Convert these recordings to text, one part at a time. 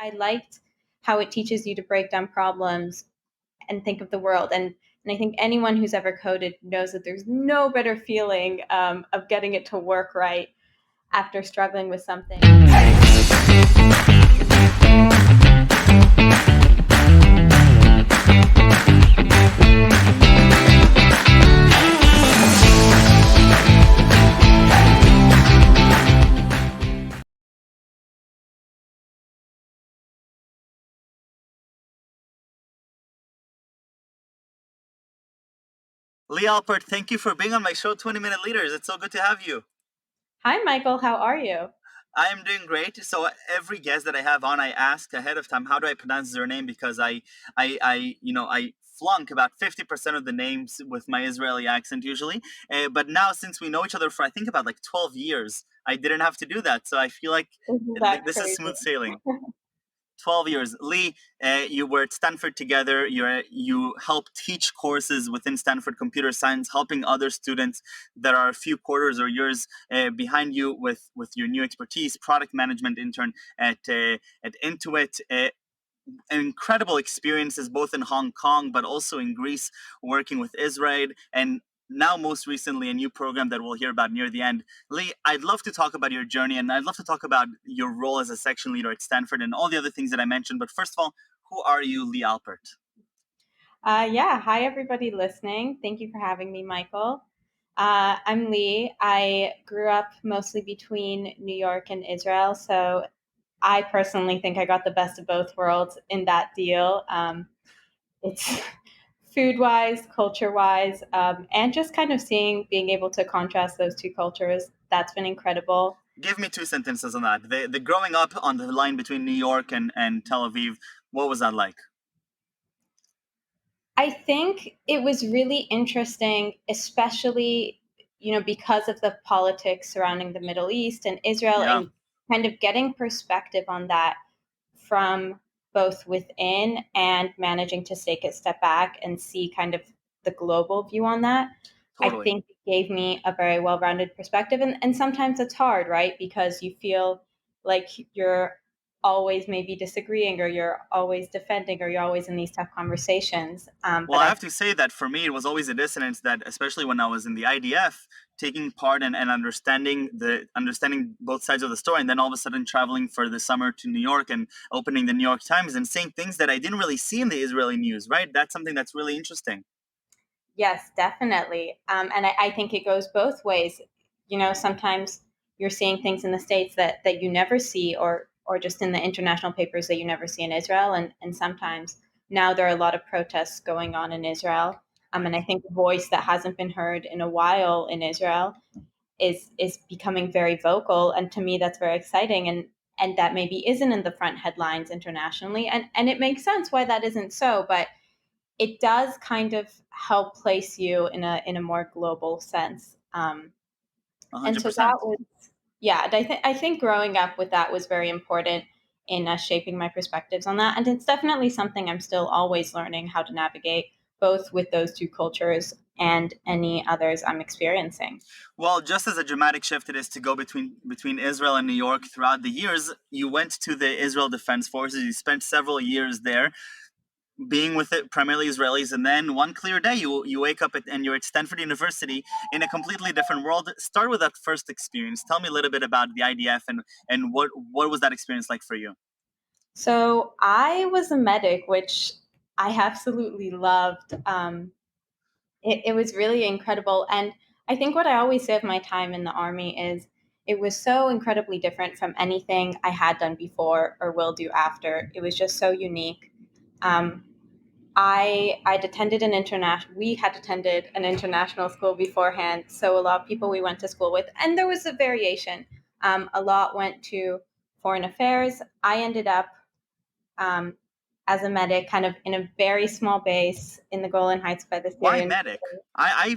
I liked how it teaches you to break down problems and think of the world. And I think anyone who's ever coded knows that there's no better feeling of getting it to work right after struggling with something. Lee Alpert, thank you for being on my show, 20-Minute Leaders. It's so good to have you. Hi, Michael. How are you? I am doing great. So every guest that I have on, I ask ahead of time, how do I pronounce their name? Because I flunk about 50% of the names with my Israeli accent usually. But now, since we know each other for, I think, about like 12 years, I didn't have to do that. So I feel like Isn't that this is crazy? smooth sailing. 12 years. Lee, you were at Stanford together. You helped teach courses within Stanford computer science, helping other students that are a few quarters or years behind you with your new expertise. Product management intern at Intuit. Incredible experiences both in Hong Kong but also in Greece, working with IsraAID, and now most recently a new program that we'll hear about near the end. Lee, I'd love to talk about your journey, and I'd love to talk about your role as a section leader at Stanford and all the other things that I mentioned. But first of all, who are you, Lee Alpert? Yeah. Hi, everybody listening. Thank you for having me, Michael. I'm Lee. I grew up mostly between New York and Israel, so I personally think I got the best of both worlds in that deal. It's food wise, culture wise, and just kind of being able to contrast those two cultures. That's been incredible. Give me two sentences on that. The growing up on the line between New York and Tel Aviv, what was that like? I think it was really interesting, especially, because of the politics surrounding the Middle East and Israel, Yeah, and kind of getting perspective on that from both within and managing to take a step back and see kind of the global view on that. I totally. think it gave me a very well rounded perspective. And sometimes it's hard, right? Because you feel like you're always maybe disagreeing, or you're always defending, or you're always in these tough conversations. Well, But I I have to say that for me, it was always a dissonance that, especially when I was in the IDF, taking part and understanding both sides of the story, and then all of a sudden traveling for the summer to New York and opening the New York Times and seeing things that I didn't really see in the Israeli news. Right? That's something that's really interesting. Yes, definitely. And I think it goes both ways. Sometimes you're seeing things in the States that you never see, or just in the international papers that you never see in Israel. And sometimes now there are a lot of protests going on in Israel. Right. And I think a voice that hasn't been heard in a while in Israel is becoming very vocal. And to me, that's very exciting. And that maybe isn't in the front headlines internationally. And it makes sense why that isn't so. But it does kind of help place you in a more global sense. And so that 100%. was, yeah. I think growing up with that was very important in shaping my perspectives on that, and it's definitely something I'm still always learning how to navigate, both with those two cultures and any others I'm experiencing. Well, just as a dramatic shift it is to go between Israel and New York throughout the years, you went to the Israel Defense Forces. You spent several years there, being with it primarily Israelis, and then one clear day you wake up and you're at Stanford University in a completely different world. Start with that first experience. Tell me a little bit about the IDF and what was that experience like for you? So I was a medic, which I absolutely loved. It was really incredible. And I think what I always say of my time in the Army is it was so incredibly different from anything I had done before or will do after. It was just so unique. Um, I'd attended an international. We had attended an international school beforehand, so a lot of people we went to school with, and there was a variation. A lot went to foreign affairs. I ended up um, as a medic, kind of in a very small base in the Golan Heights by the Why Syrian. medic? I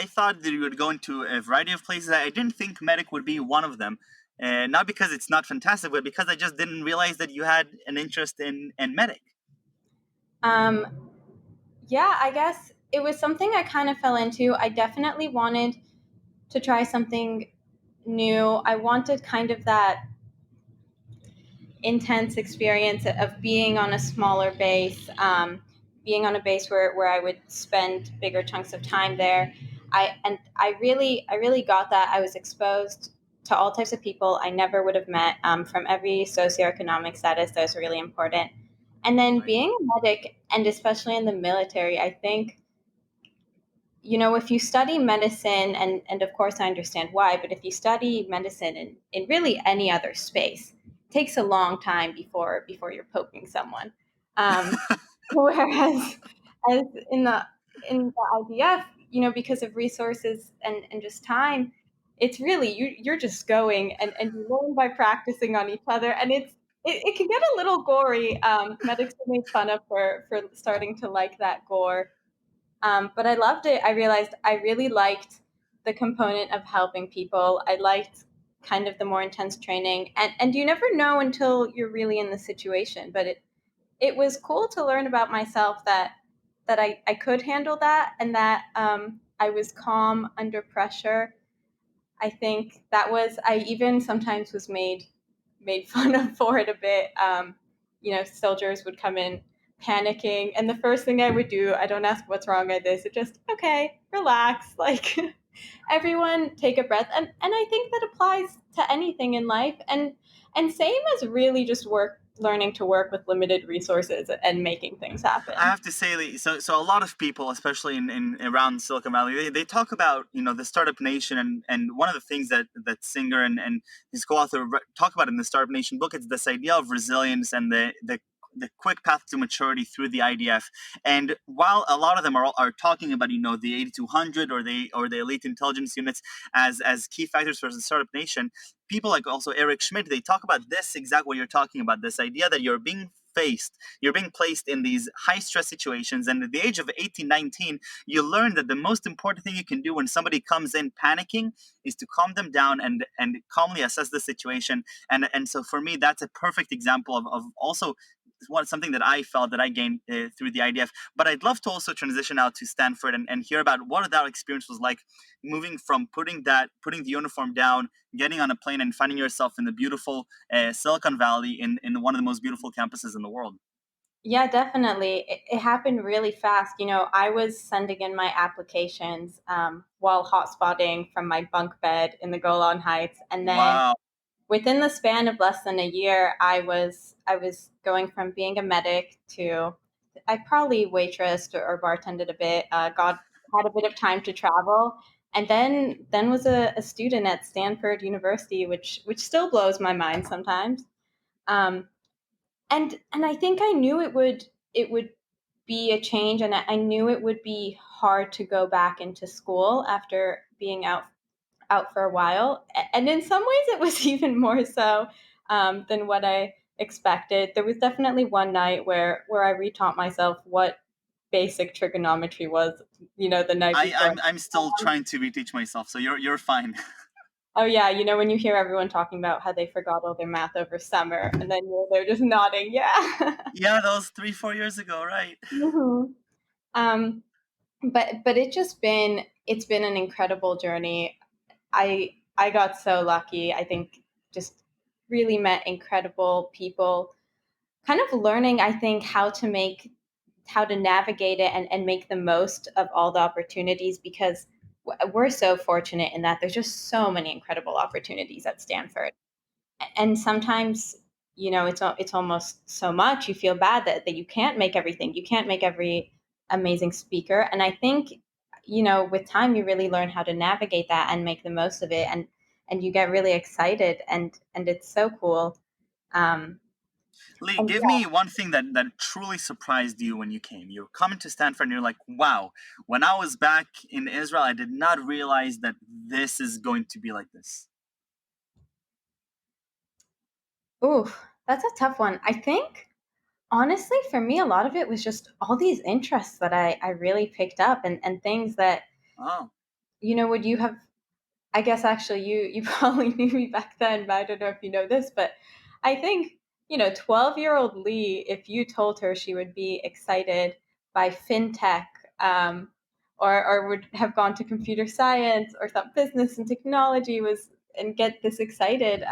thought that you would go into a variety of places. I didn't think medic would be one of them. Not because it's not fantastic, but because I just didn't realize that you had an interest in medic. Um, yeah, I guess it was something I kind of fell into. I definitely wanted to try something new. I wanted kind of that. intense experience of being on a smaller base, being on a base where I would spend bigger chunks of time there. I really got that. I was exposed to all types of people I never would have met, from every socioeconomic status. That was really important. And then Right. being a medic, and especially in the military, I think, if you study medicine, and of course I understand why, but if you study medicine in really any other space, it takes a long time before you're poking someone. Whereas as in the IDF, because of resources and just time, it's really you're just going, and you learn by practicing on each other, and it can get a little gory. Medics are made fun of for starting to like that gore, but I loved it. I realized I really liked the component of helping people. I liked kind of the more intense training, and you never know until you're really in the situation. But it was cool to learn about myself that I could handle that, and that I was calm under pressure. I think that was I even sometimes was made fun of for it a bit. Soldiers would come in panicking, and the first thing I would do, I don't ask what's wrong with this. It just okay, relax, like everyone take a breath, and I think that applies to anything in life, and same as really just learning to work with limited resources and making things I happen. have to say, so a lot of people, especially in around Silicon Valley, they talk about the startup nation, and one of the things that Singer and his co-author talk about in the Startup Nation book is this idea of resilience and the quick path to maturity through the IDF. And while a lot of them are talking about the 8200 or the elite intelligence units as key factors for the startup nation, people like also Eric Schmidt, they talk about this exact what you're talking about, this idea that you're being placed in these high stress situations, and at the age of 18, 19, you learn that the most important thing you can do when somebody comes in panicking is to calm them down and calmly assess the situation. And so for me, that's a perfect example of also something that I felt that I gained through the IDF. But I'd love to also transition out to Stanford and hear about what that experience was like, moving from putting the uniform down, getting on a plane, and finding yourself in the beautiful Silicon Valley in one of the most beautiful campuses in the world. Yeah, definitely. It happened really fast. I was sending in my applications, while hotspotting from my bunk bed in the Golan Heights, and then Wow. within the span of less than a year, I was going from being a medic to I probably waitressed or bartended a bit. Got had a bit of time to travel, and then was a student at Stanford University, which still blows my mind sometimes. Um, and I think I knew it would be a change, and I knew it would be hard to go back into school after being out for a while. And in some ways, it was even more so, than what I expected. There was definitely one night where I retaught myself what basic trigonometry was, the night I, before. I'm still trying to reteach myself, so you're fine. Oh yeah, when you hear everyone talking about how they forgot all their math over summer, and then you're there just nodding, yeah. Yeah, that was 3 4 years ago, right? hmm Um, but it's been an incredible journey. I got so lucky. I think just really met incredible people. Kind of learning, I think, how to navigate it and make the most of all the opportunities, because we're so fortunate in that there's just so many incredible opportunities at Stanford, and sometimes it's almost so much you feel bad that you can't make everything, you can't make every amazing speaker. And I think with time you really learn how to navigate that and make the most of it, and you get really excited, and it's so cool. um Lee, and give me one thing that truly surprised you when you came. You're coming to Stanford and you're like, wow, when I was back in Israel, I did not realize that this is going to be like this. Ooh, that's a tough one. I think honestly for me a lot of it was just all these interests that I really picked up, and things that Oh, would you have. I guess actually you probably knew me back then, but I don't know if you know this, but I think, 12-year-old Lee, if you told her she would be excited by fintech, or would have gone to computer science or thought business and technology was and get this excited,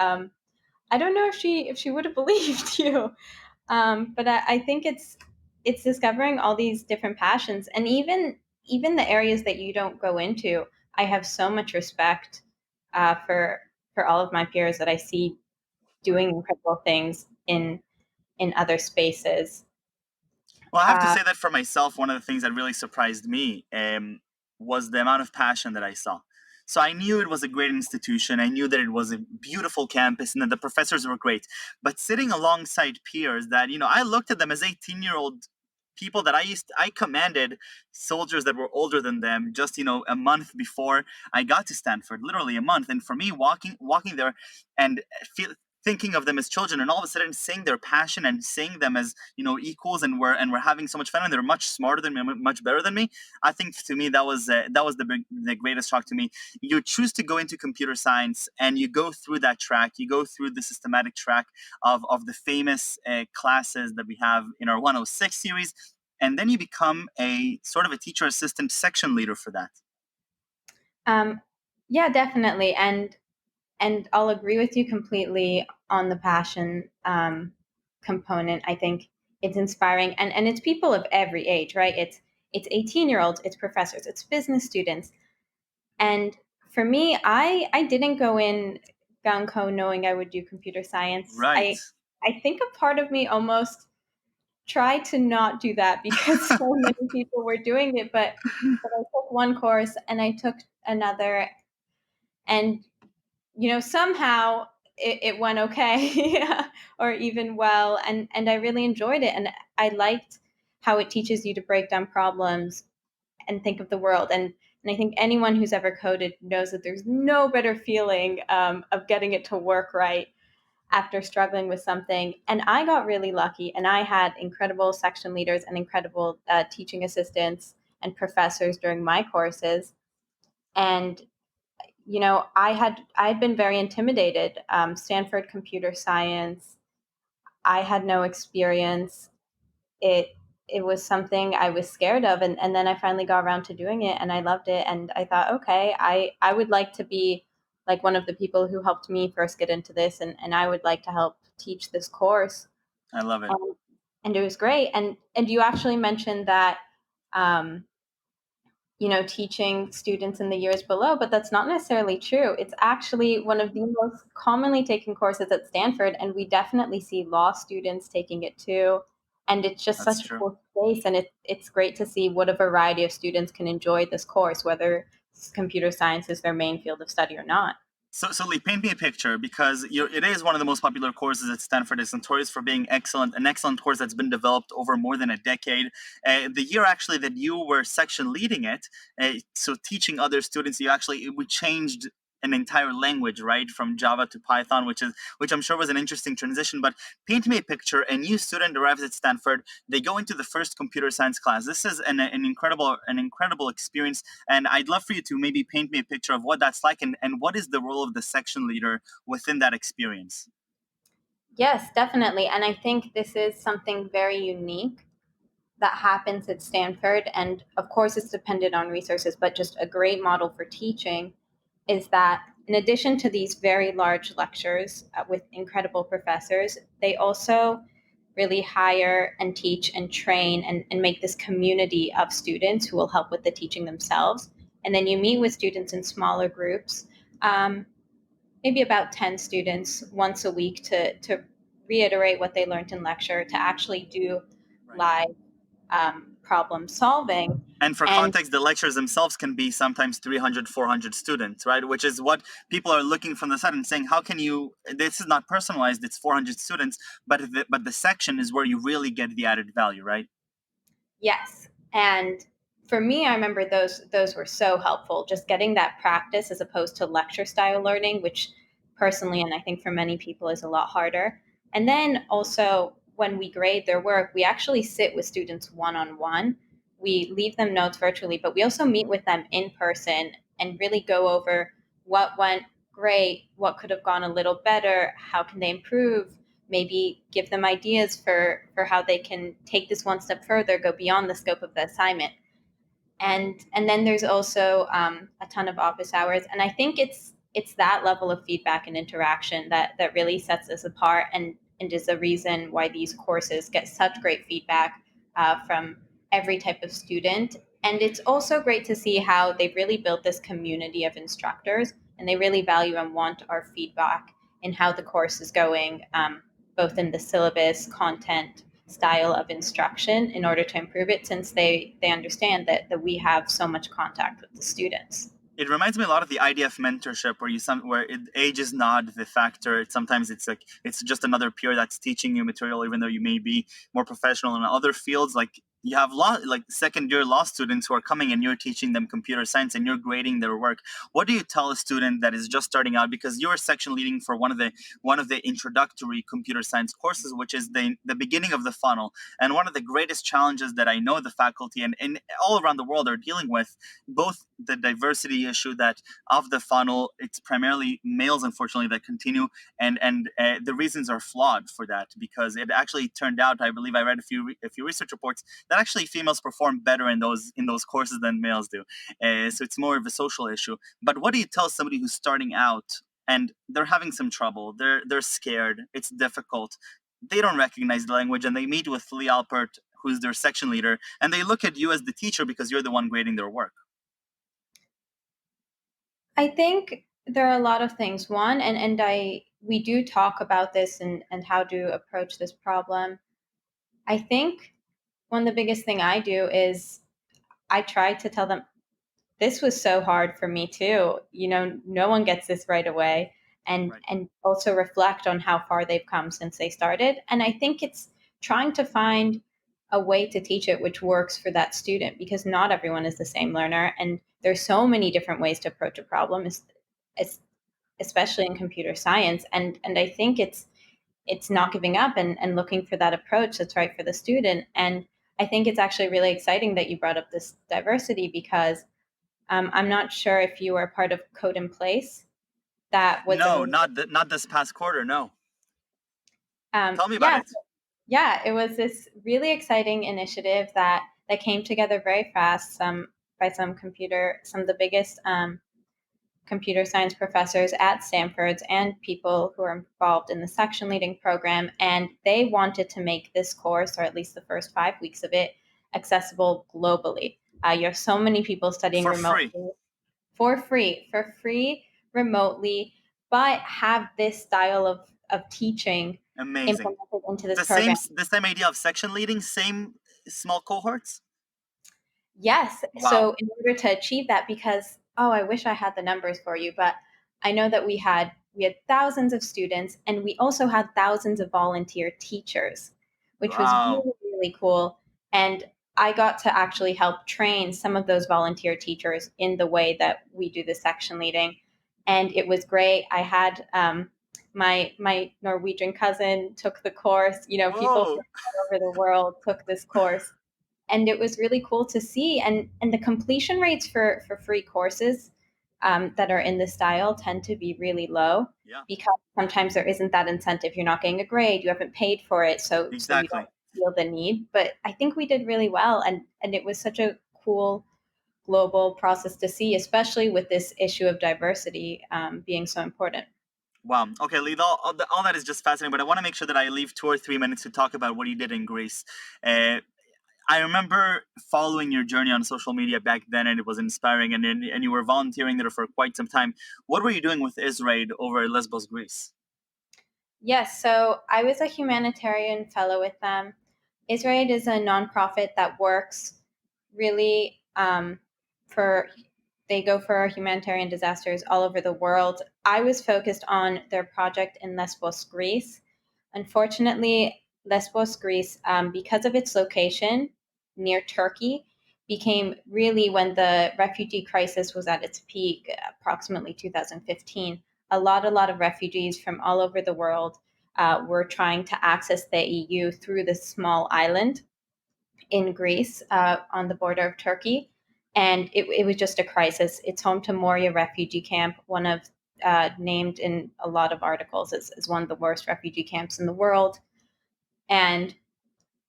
I don't know if she would have believed you. But I think it's discovering all these different passions, and even the areas that you don't go into. I have so much respect for all of my peers that I see doing incredible things in other spaces. Well, I have to Uh, say that for myself, one of the things that really surprised me was the amount of passion that I saw. So I knew it was a great institution. I knew that it was a beautiful campus and that the professors were great. But sitting alongside peers that, I looked at them as 18-year-old people that I commanded soldiers that were older than them just, a month before I got to Stanford, literally a month. And for me, walking there and thinking of them as children, and all of a sudden seeing their passion and seeing them as equals, and we're having so much fun, and they're much smarter than me, much better than me. I think to me that was the greatest shock to me. You choose to go into computer science and you go through that track, you go through the systematic track of the famous classes that we have in our 106 series, and then you become a sort of a teacher assistant section leader for that. um, yeah, definitely, and I'll agree with you completely on the passion component. I think it's inspiring, and it's people of every age, right? It's 18-year-olds, it's professors, it's business students, and for me, I didn't go in gung ho knowing I would do computer science. Right. I think a part of me almost tried to not do that because so many people were doing it, but I took one course and I took another, and somehow it went okay or even well, and I really enjoyed it, and I liked how it teaches you to break down problems and think of the world, and I think anyone who's ever coded knows that there's no better feeling of getting it to work right after struggling with something. And I got really lucky, and I had incredible section leaders and incredible teaching assistants and professors during my courses. And I had been very intimidated. Stanford computer science. I had no experience. It it was something I was scared of, and then I finally got around to doing it, and I loved it. And I thought, okay, I would like to be like one of the people who helped me first get into this, and I would like to help teach this course. I love it. And it was great. And you actually mentioned that. Um, teaching students in the years below, but that's not necessarily true. It's actually one of the most commonly taken courses at Stanford, and we definitely see law students taking it too. And it's just That's such a true. cool space, and it's great to see what a variety of students can enjoy this course, whether computer science is their main field of study or not. So Lee, paint me a picture, because it is one of the most popular courses at Stanford. It's notorious for being an excellent course that's been developed over more than a decade. The year actually that you were section leading it, so teaching other students, we changed an entire language, right, from Java to Python, which I'm sure was an interesting transition. But paint me a picture: a new student arrives at Stanford, they go into the first computer science class. This is an incredible experience, and I'd love for you to maybe paint me a picture of what that's like, and what is the role of the section leader within that experience. Yes, definitely. And I think this is something very unique that happens at Stanford. And of course, it's dependent on resources, but just a great model for teaching is that in addition to these very large lectures with incredible professors, they also really hire and teach and train and make this community of students who will help with the teaching themselves. And then you meet with students in smaller groups, um, maybe about 10 students once a week to reiterate what they learned in lecture, to actually do Right. live problem solving. And for And context, the lectures themselves can be sometimes 300, 400 students, right? Which is what people are looking from the side and saying, how can you, this is not personalized, it's 400 students, but the section is where you really get the added value, right? yes, and for me, I remember those were so helpful. Just getting that practice as opposed to lecture style learning, which personally, and I think for many people, is a lot harder. And then also, when we grade their work, we actually sit with students one on one. We leave them notes virtually, but we also meet with them in person and really go over what went great, what could have gone a little better, how can they improve, maybe give them ideas for how they can take this one step further, go beyond the scope of the assignment. And then there's also a ton of office hours, and I think it's that level of feedback and interaction that really sets us apart, and is the reason why these courses get such great feedback from every type of student. And it's also great to see how they've really built this community of instructors, and they really value and want our feedback in how the course is going, both in the syllabus, content, style of instruction, in order to improve it, since they understand that we have so much contact with the students. It reminds me a lot of the idea of mentorship, where age is not the factor. Sometimes it's like it's just another peer that's teaching you material, even though you may be more professional in other fields. Like you have like second year law students who are coming, and you're teaching them computer science and you're grading their work. What do you tell a student that is just starting out, because you're section leading for one of the introductory computer science courses, which is the beginning of the funnel, and one of the greatest challenges that I know the faculty and all around the world are dealing with, both the diversity issue that of the funnel, it's primarily males, unfortunately, that continue, and the reasons are flawed for that, because it actually turned out, I believe I read a few research reports, that actually females perform better in those courses than males do. So it's more of a social issue. But what do you tell somebody who's starting out and they're having some trouble? They're scared. It's difficult. They don't recognize the language, and they meet with Lee Alpert, who's their section leader, and they look at you as the teacher because you're the one grading their work. I think there are a lot of things. One, and I we do talk about this, and how to approach this problem. I think one of the biggest thing I do is I try to tell them, this was so hard for me too. No one gets this right away, and Right. and also reflect on how far they've come since they started. And I think it's trying to find a way to teach it which works for that student, because not everyone is the same learner, and there's so many different ways to approach a problem, especially in computer science. And I think it's not giving up, and looking for that approach that's right for the student. And I think it's actually really exciting that you brought up this diversity, because I'm not sure if you were part of Code in Place. That was a No, really not this past quarter. No, tell me about yeah, it. yeah, it was this really exciting initiative that came together very fast. Some of the biggest computer science professors at Stanford, and people who are involved in the section leading program. And they wanted to make this course, or at least the first 5 weeks of it, accessible globally. You have so many people studying For free. remotely for free remotely, but have this style of teaching Amazing. implemented into this The same program. the same idea of section leading, same small cohorts. Yes. Wow. So in order to achieve that, because I wish I had the numbers for you, but I know that we had thousands of students, and we also had thousands of volunteer teachers, which was Wow. really, really cool. And I got to actually help train some of those volunteer teachers in the way that we do the section leading. And it was great. I had my Norwegian cousin took the course. People from Whoa. all over the world took this course, and it was really cool to see. And the completion rates for free courses that are in this style tend to be really low, Yeah, because sometimes there isn't that incentive. You're not getting a grade, you haven't paid for it, so you don't exactly. feel the need. But I think we did really well, and it was such a cool global process to see, especially with this issue of diversity being so important. Wow. Okay, Lee, all that is just fascinating, but I want to make sure that I leave 2 or 3 minutes to talk about what you did in Greece. Uh, I remember following your journey on social media back then, and it was inspiring, and you were volunteering there for quite some time. What were you doing with IsraAID over at Lesbos, Greece? Yes, so I was a humanitarian fellow with them. IsraAID is a nonprofit that works really for they go for humanitarian disasters all over the world. I was focused on their project in Lesbos, Greece. Unfortunately, Lesbos, Greece, because of its location near Turkey, became really, when the refugee crisis was at its peak, approximately 2015. A lot of refugees from all over the world were trying to access the EU through this small island in Greece, on the border of Turkey. And it was just a crisis. It's home to Moria refugee camp, one of named in a lot of articles as one of the worst refugee camps in the world. And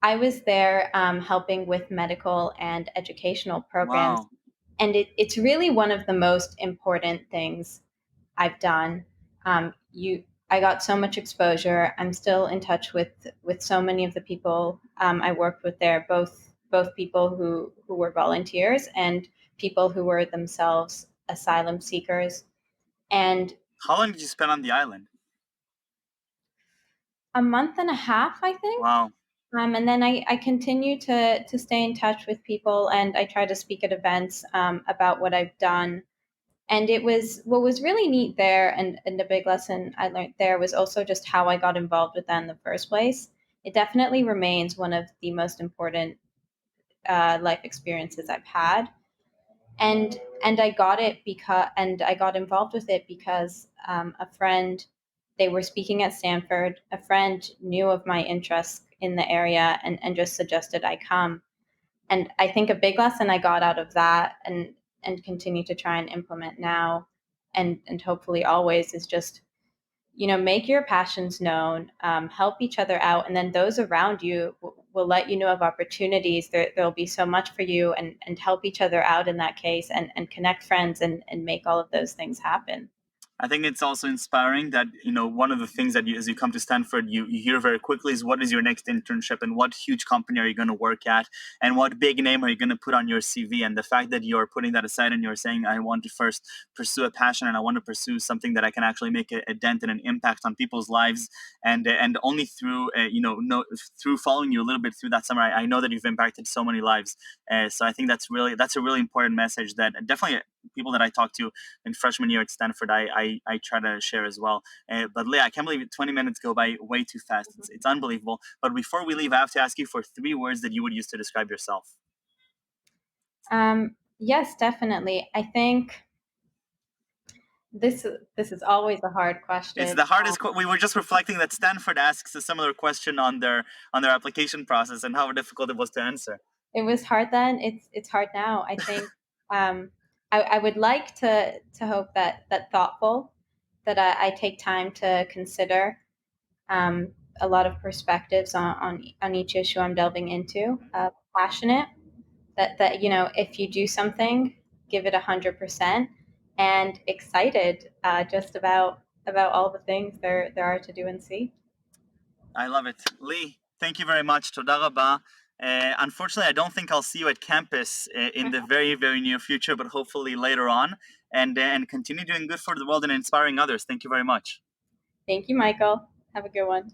I was there helping with medical and educational programs. Wow. And it's really one of the most important things I've done. I got so much exposure. I'm still in touch with so many of the people I worked with there, both people who were volunteers and people who were themselves asylum seekers. And How long did you spend on the island? a month and a half, I think. Wow. And then I continue to stay in touch with people, and I try to speak at events about what I've done. And it was what was really neat there, and the big lesson I learned there was also just how I got involved with that in the first place. It definitely remains one of the most important life experiences I've had, and I got involved with it because a friend, they were speaking at Stanford. A friend knew of my interest in the area and just suggested I come. And I think a big lesson I got out of that and continue to try and implement now and hopefully always is just, make your passions known, help each other out, and then those around you will let you know of opportunities. There'll be so much for you, and help each other out in that case, and connect friends and make all of those things happen. I think it's also inspiring that, one of the things that as you come to Stanford, you hear very quickly is what is your next internship and what huge company are you going to work at and what big name are you going to put on your CV. And the fact that you're putting that aside and you're saying, I want to first pursue a passion and I want to pursue something that I can actually make a dent and an impact on people's lives. And only through, through following you a little bit through that summer, I know that you've impacted so many lives. So I think that's a really important message that definitely people that I talk to in freshman year at Stanford, I try to share as well. But Leah, I can't believe it. 20 minutes go by way too fast. It's unbelievable. But before we leave, I have to ask you for 3 words that you would use to describe yourself. Yes, definitely. I think this is always a hard It's question. the hardest. We were just reflecting that Stanford asks a similar question on their application process and how difficult it was to answer. It was hard then. It's hard now. I think I would like to hope that thoughtful, that I take time to consider a lot of perspectives on each issue I'm delving into. Passionate, that if you do something, give it 100%, and excited just about all the things there are to do and see. I love it. Lee, thank you very much. Toda rabba. Unfortunately, I don't think I'll see you at campus in the very, very near future, but hopefully later on. And continue doing good for the world and inspiring others. Thank you very much. Thank you, Michael. Have a good one.